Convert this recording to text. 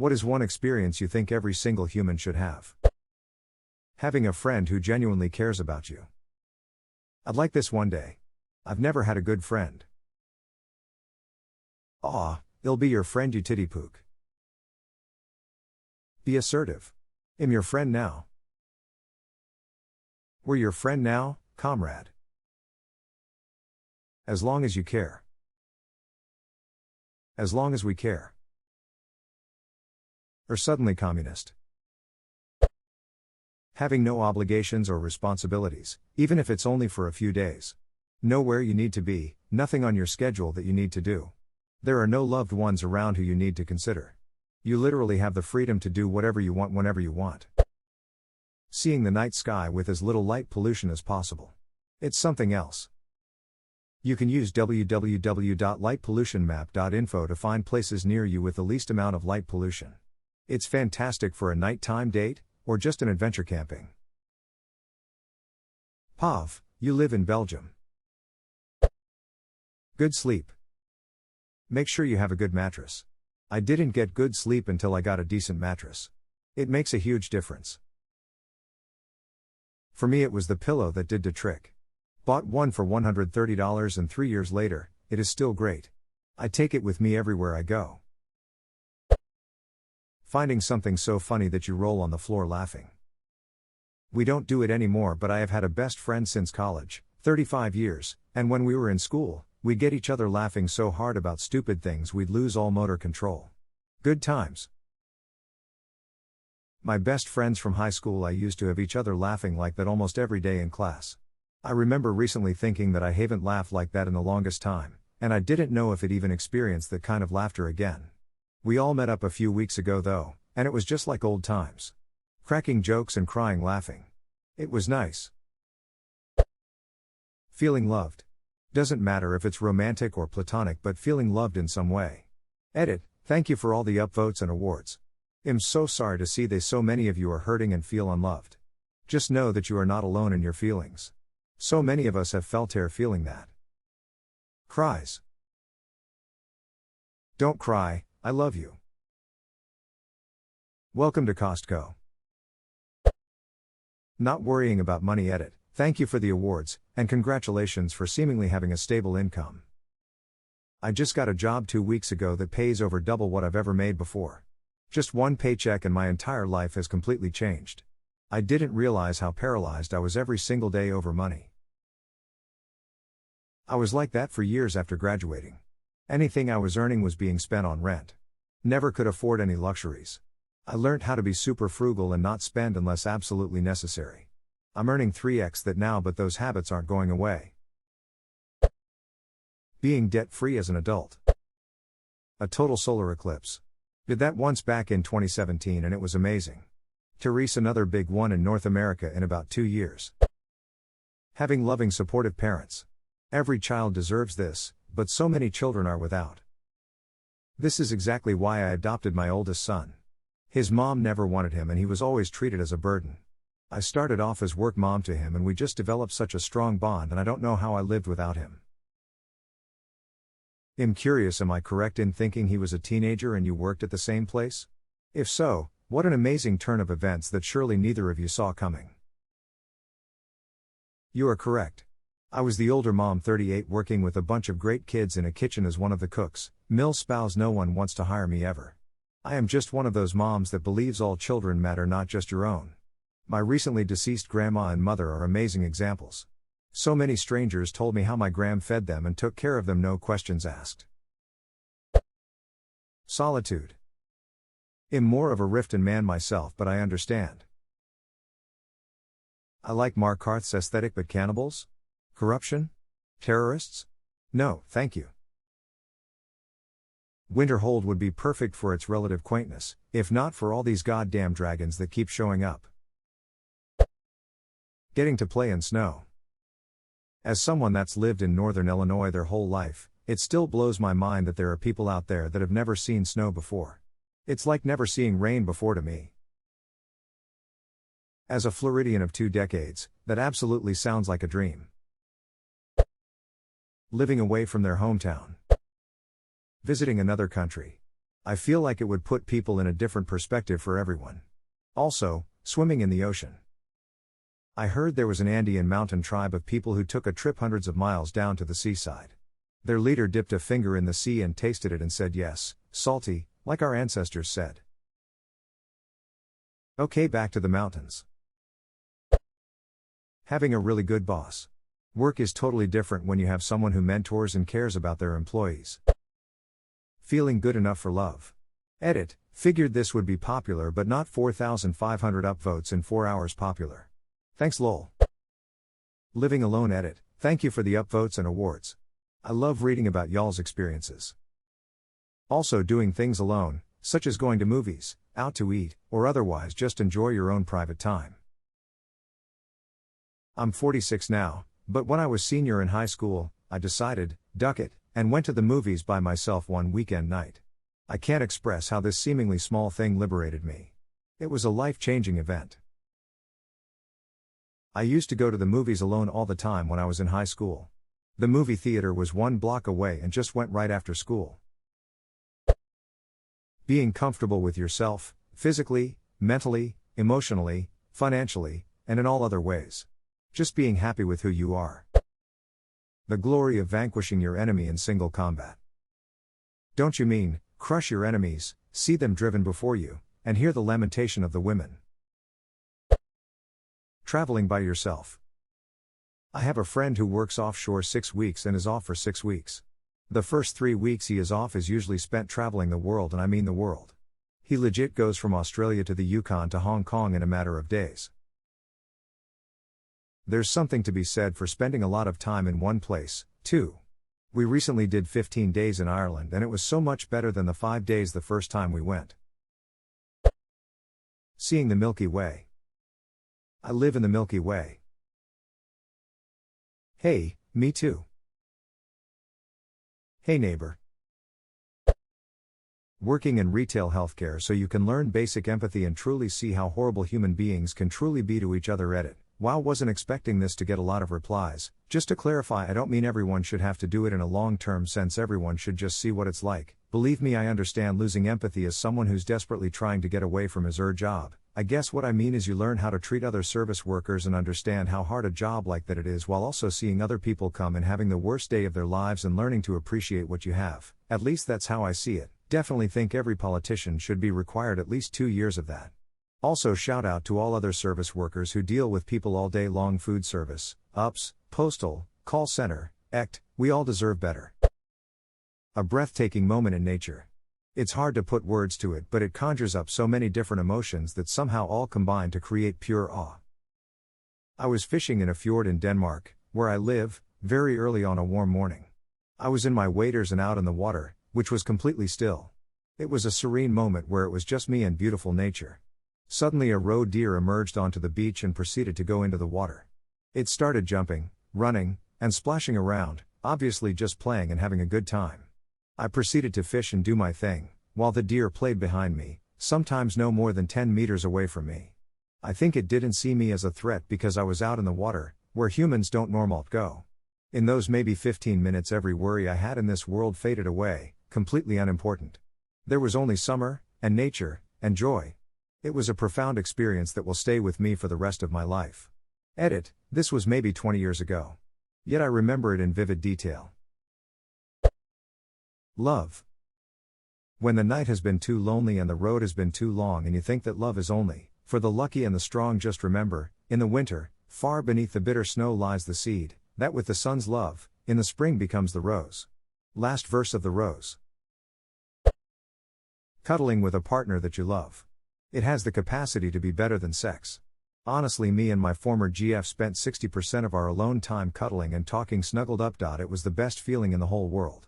What is one experience you think every single human should have? Having a friend who genuinely cares about you. I'd like this one day. I've never had a good friend. Aw, it'll be your friend you titty pook. Be assertive. I'm your friend now. We're your friend now, comrade. As long as you care. As long as we care. Or suddenly communist. Having no obligations or responsibilities, even if it's only for a few days. Know where you need to be, nothing on your schedule that you need to do. There are no loved ones around who you need to consider. You literally have the freedom to do whatever you want whenever you want. Seeing the night sky with as little light pollution as possible. It's something else. You can use www.lightpollutionmap.info to find places near you with the least amount of light pollution. It's fantastic for a nighttime date, or just an adventure camping. Pav, you live in Belgium. Good sleep. Make sure you have a good mattress. I didn't get good sleep until I got a decent mattress. It makes a huge difference. For me, it was the pillow that did the trick. Bought one for $130 and 3 years later, it is still great. I take it with me everywhere I go. Finding something so funny that you roll on the floor laughing. We don't do it anymore, but I have had a best friend since college, 35 years, and when we were in school, we'd get each other laughing so hard about stupid things we'd lose all motor control. Good times. My best friends from high school, I used to have each other laughing like that almost every day in class. I remember recently thinking that I haven't laughed like that in the longest time, and I didn't know if it even experienced that kind of laughter again. We all met up a few weeks ago though, and it was just like old times. Cracking jokes and crying laughing. It was nice. Feeling loved. Doesn't matter if it's romantic or platonic, but feeling loved in some way. Edit, thank you for all the upvotes and awards. I'm so sorry to see that so many of you are hurting and feel unloved. Just know that you are not alone in your feelings. So many of us have felt her feeling that. Cries. Don't cry, I love you. Welcome to Costco. Not worrying about money. Edit, thank you for the awards, and congratulations for seemingly having a stable income. I just got a job 2 weeks ago that pays over double what I've ever made before. Just one paycheck and my entire life has completely changed. I didn't realize how paralyzed I was every single day over money. I was like that for years after graduating. Anything I was earning was being spent on rent. Never could afford any luxuries. I learned how to be super frugal and not spend unless absolutely necessary. I'm earning 3x that now, but those habits aren't going away. Being debt-free as an adult. A total solar eclipse. Did that once back in 2017 and it was amazing. Therese, another big one in North America in about 2 years. Having loving, supportive parents. Every child deserves this, but so many children are without. This is exactly why I adopted my oldest son. His mom never wanted him and he was always treated as a burden. I started off as work mom to him and we just developed such a strong bond, and I don't know how I lived without him. I'm curious, am I correct in thinking he was a teenager and you worked at the same place? If so, what an amazing turn of events that surely neither of you saw coming. You are correct. I was the older mom, 38, working with a bunch of great kids in a kitchen as one of the cooks. Mill spouse, no one wants to hire me ever. I am just one of those moms that believes all children matter, not just your own. My recently deceased grandma and mother are amazing examples. So many strangers told me how my gram fed them and took care of them, no questions asked. Solitude. I'm more of a Riften man myself, but I understand. I like Mark Harth's aesthetic, but cannibals? Corruption? Terrorists? No, thank you. Winterhold would be perfect for its relative quaintness, if not for all these goddamn dragons that keep showing up. Getting to play in snow. As someone that's lived in northern Illinois their whole life, it still blows my mind that there are people out there that have never seen snow before. It's like never seeing rain before to me. As a Floridian of 2 decades, that absolutely sounds like a dream. Living away from their hometown. Visiting another country. I feel like it would put people in a different perspective for everyone. Also, swimming in the ocean. I heard there was an Andean mountain tribe of people who took a trip hundreds of miles down to the seaside. Their leader dipped a finger in the sea and tasted it and said yes, salty, like our ancestors said. Okay, back to the mountains. Having a really good boss. Work is totally different when you have someone who mentors and cares about their employees. Feeling good enough for love. Edit, figured this would be popular but not 4,500 upvotes in 4 hours popular. Thanks lol. Living alone. Edit, thank you for the upvotes and awards. I love reading about y'all's experiences. Also doing things alone, such as going to movies, out to eat, or otherwise just enjoy your own private time. I'm 46 now, but when I was senior in high school, I decided, duck it, and went to the movies by myself one weekend night. I can't express how this seemingly small thing liberated me. It was a life-changing event. I used to go to the movies alone all the time when I was in high school. The movie theater was 1 block away and just went right after school. Being comfortable with yourself, physically, mentally, emotionally, financially, and in all other ways. Just being happy with who you are. The glory of vanquishing your enemy in single combat. Don't you mean, crush your enemies, see them driven before you, and hear the lamentation of the women. Traveling by yourself. I have a friend who works offshore 6 weeks and is off for 6 weeks. The first 3 weeks he is off is usually spent traveling the world, and I mean the world. He legit goes from Australia to the Yukon to Hong Kong in a matter of days. There's something to be said for spending a lot of time in one place, too. We recently did 15 days in Ireland and it was so much better than the 5 days the first time we went. Seeing the Milky Way. I live in the Milky Way. Hey, me too. Hey neighbor. Working in retail healthcare so you can learn basic empathy and truly see how horrible human beings can truly be to each other. Edit. Wow, wasn't expecting this to get a lot of replies. Just to clarify, I don't mean everyone should have to do it in a long-term sense. Everyone should just see what it's like. Believe me, I understand losing empathy as someone who's desperately trying to get away from his job. I guess what I mean is you learn how to treat other service workers and understand how hard a job like that it is, while also seeing other people come and having the worst day of their lives and learning to appreciate what you have. At least that's how I see it. Definitely think every politician should be required at least 2 years of that. Also shout out to all other service workers who deal with people all day long. Food service, UPS, postal, call center, ECT, we all deserve better. A breathtaking moment in nature. It's hard to put words to it, but it conjures up so many different emotions that somehow all combine to create pure awe. I was fishing in a fjord in Denmark, where I live, very early on a warm morning. I was in my waders and out in the water, which was completely still. It was a serene moment where it was just me and beautiful nature. Suddenly a roe deer emerged onto the beach and proceeded to go into the water. It started jumping, running, and splashing around, obviously just playing and having a good time. I proceeded to fish and do my thing, while the deer played behind me, sometimes no more than 10 meters away from me. I think it didn't see me as a threat because I was out in the water, where humans don't normally go. In those maybe 15 minutes every worry I had in this world faded away, completely unimportant. There was only summer, and nature, and joy. It was a profound experience that will stay with me for the rest of my life. Edit, this was maybe 20 years ago. Yet I remember it in vivid detail. Love. When the night has been too lonely and the road has been too long and you think that love is only for the lucky and the strong, just remember, in the winter, far beneath the bitter snow lies the seed, that with the sun's love, in the spring becomes the rose. Last verse of the rose. Cuddling with a partner that you love. It has the capacity to be better than sex. Honestly, me and my former GF spent 60% of our alone time cuddling and talking snuggled up. It was the best feeling in the whole world.